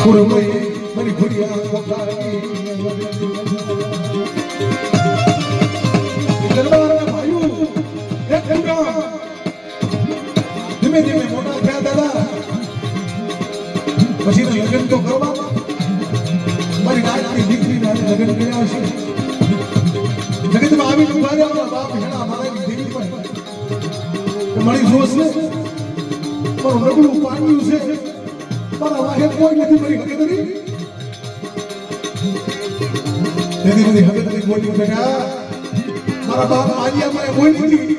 મારી ભૂરિયા કોકાની દરબારના ભાઈઓ એક પૂરા ધીમે ધીમે મોટા થયા દાદા પછી લગ્ન તો કરવા મારી નાની દીકરીના લગ્ન કર્યા છે જગતમાં આવી ઉભા રહ્યા બાપ હેણા મારા દેવી પણ મારી જોશ ને મારું રગડું પાડ્યું છે મારા વાહે કોઈ નથી મારી હકીકતરી તેની બધી હકીકતરી બોલી બેટા મારા બાપ આલિયા મને બોલી નથી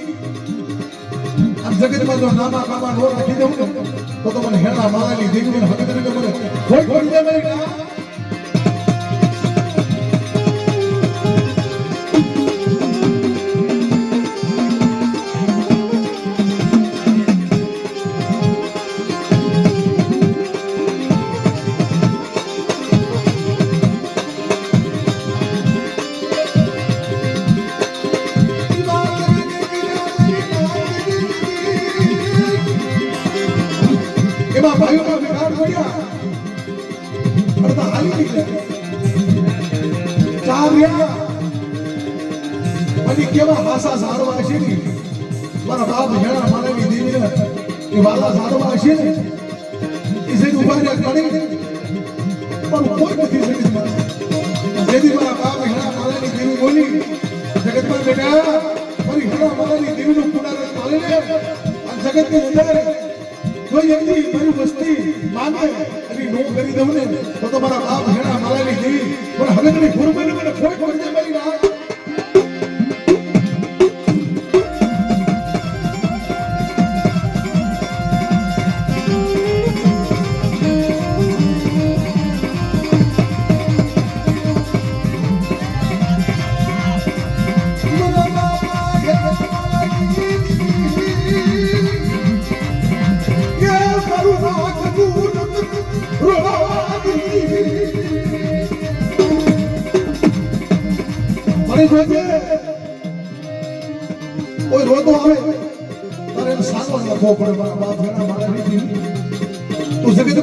આ જગતમાં જો નામા કામા નો રાખી દઉં ને તો મને હેણા મારાની દેવીને હકીકતરી મને કોઈ કોઈ દે મારી ભાઈઓના વિકાર પડ્યા અડધા હાલી નીકળ્યા ચાર રહ્યા અને કેવા હાસા સારવા છે ને મારા બાપ હેણા માનવી દેવીને એ વાલા સારવા છે ને એ જે ઉભા રહ્યા ગણી પણ કોઈ નથી શકી જેથી મારા બાપ હેણા માનવી દેવી બોલી જગતમાં બેટા મારી હેણા માનવી દેવીનું પુનરાવર્તન ચાલે ને આ જગતની અંદર કોઈ એમની મારી વસ્તી માંગે અને નો કરી દઉં ને તો મારા બાપ હેણા મારાની દેવી પણ હવે તમે ગુરુબેન મને કોઈ કોઈ દે મારી ના કોઈ રોતો આવે તારે એને સાનો લખવો પડે મારા બાપ હેણા મારાની દેવી તું જગત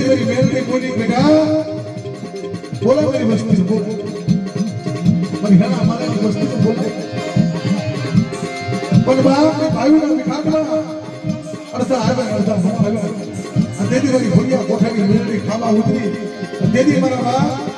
मेरी मेलडी बोली बेटा बोला मेरी वस्ती से बोल पर હેણા અમારી વસ્તી से बोल પણ બાપ ને ભાઈઓના વિખાટમાં અડધા આવ્યા અડધા ન આવ્યા અને તેથી મારી ભૂરિયા કોઠાની મેલડી ખાવા ઉતરી તેથી મારા બાપ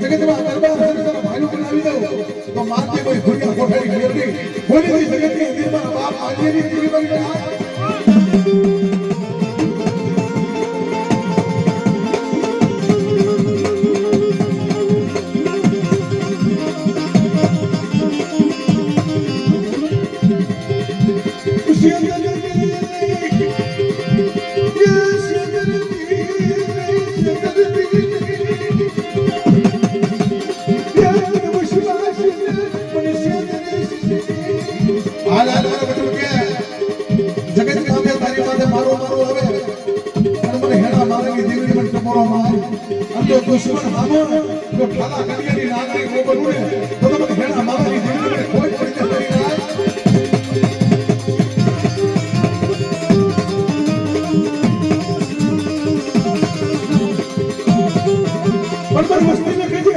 જગતમાં દરબાર ભાઈઓ બનાવી દઉં તો માથે કોઈ ભૂરિયા કોઠારી મેળવી બોલી જગતની અંદરમાં બાપ આલિયાની દેવી બની दुश्मन हामो जो ठाला कनियानी नागरी को बनुने तो તમે હેણા મારાની દેવીને કોઈ પડી કરી ના પણ મારી વસ્તીને કહેજે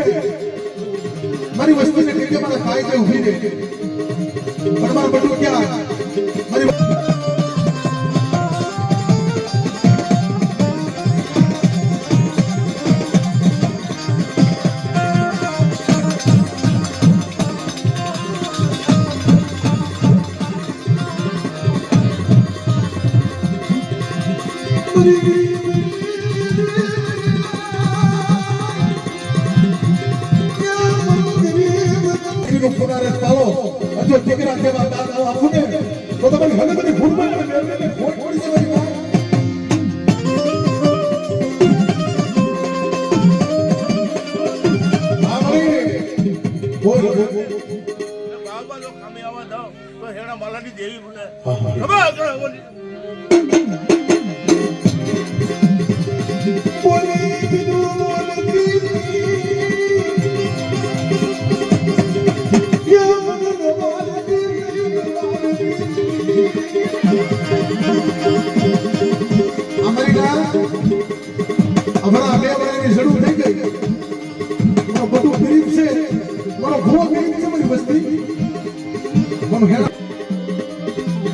મારી વસ્તીને કહેજે મારા કાયદે ઊભી રહે પણ મારા બટુ ક્યાં મારી પુનરાવર્તન પાલો જો દીકરા કેવા દાદા આપુને હમણાં 2 વર્ષની શરૂ થઈ ગઈ મારો બધું ગરીબ છે મારો ભૂવો ગરીબ છે મારી વસ્તી મને હેરા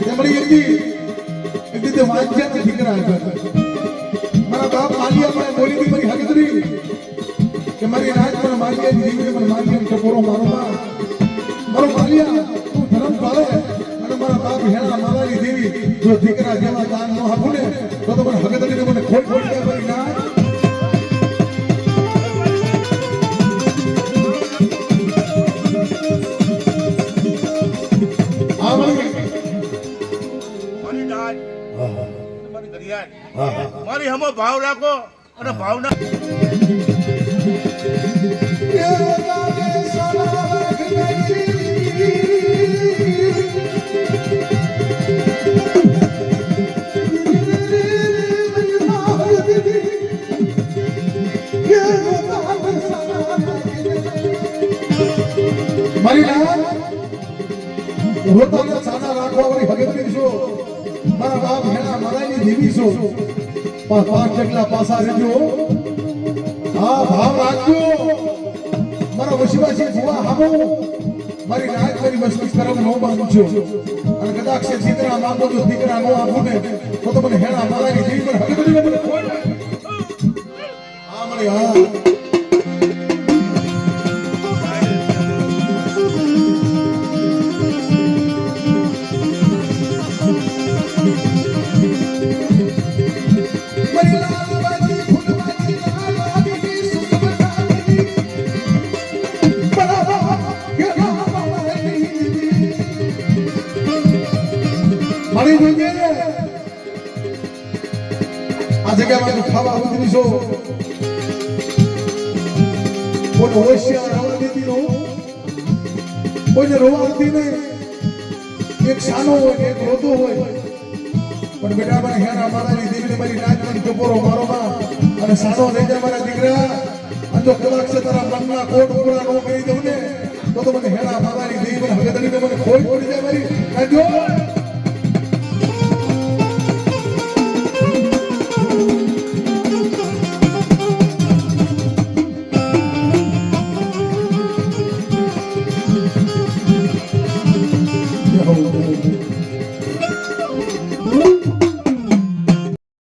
તેમણી એક રીતે વાંચ્યા દીકરા હતા મારા બાપ માલિયા મને બોલી દી મારી હકદરી કે મારી રાજ મને માલિયા દીકરી મને માલિયા ટપોરો મારો માલિયા તું ધર્મ પાળે અને મારા બાપ હેણા માલાની દેવી જો દીકરા જેવા દાન ન આપું ને તો મને હકદરી મને ખોટ જાય મારી ના મારી હમો ભાવ રાખો અને ભાવના મારી ના રોતાના સાના રાખવા વાળી હકદરી છો મારા બાપ હેણા મારાની દેવી છો પાંચ ટકલા પાસા રહેજો હા ભાવ રાખજો મારા વસીવાસી ભુવા હામો મારી રાજ મારી વસ્તી કરમ નો બાંધજો અને કદાચ છે દીકરા માંગો તો દીકરા નો આપું ને તો મને હેણા મારાની દેવી પર હકદરી મને ખોટ હા મને હા આ જગ્યામાં ખાવા ઉતરી છો કોઈને હોશિયાર રવા દીધી નો કોઈને રોવા દીધી નહીં એક સાનો હોય એક રોતો હોય પણ બેટા મને હેરા મારાની દીકરી મારી નાચવાની ટપોરો મારો માં અને સાનો લઈ જાય મારા દીકરા અને જો કદાચ તારા મનના કોટ પૂરા ન કરી દઉં ને તો મને હેરા મારાની દીકરી મને હગદડીને મને ખોઈ પડી જાય મારી જો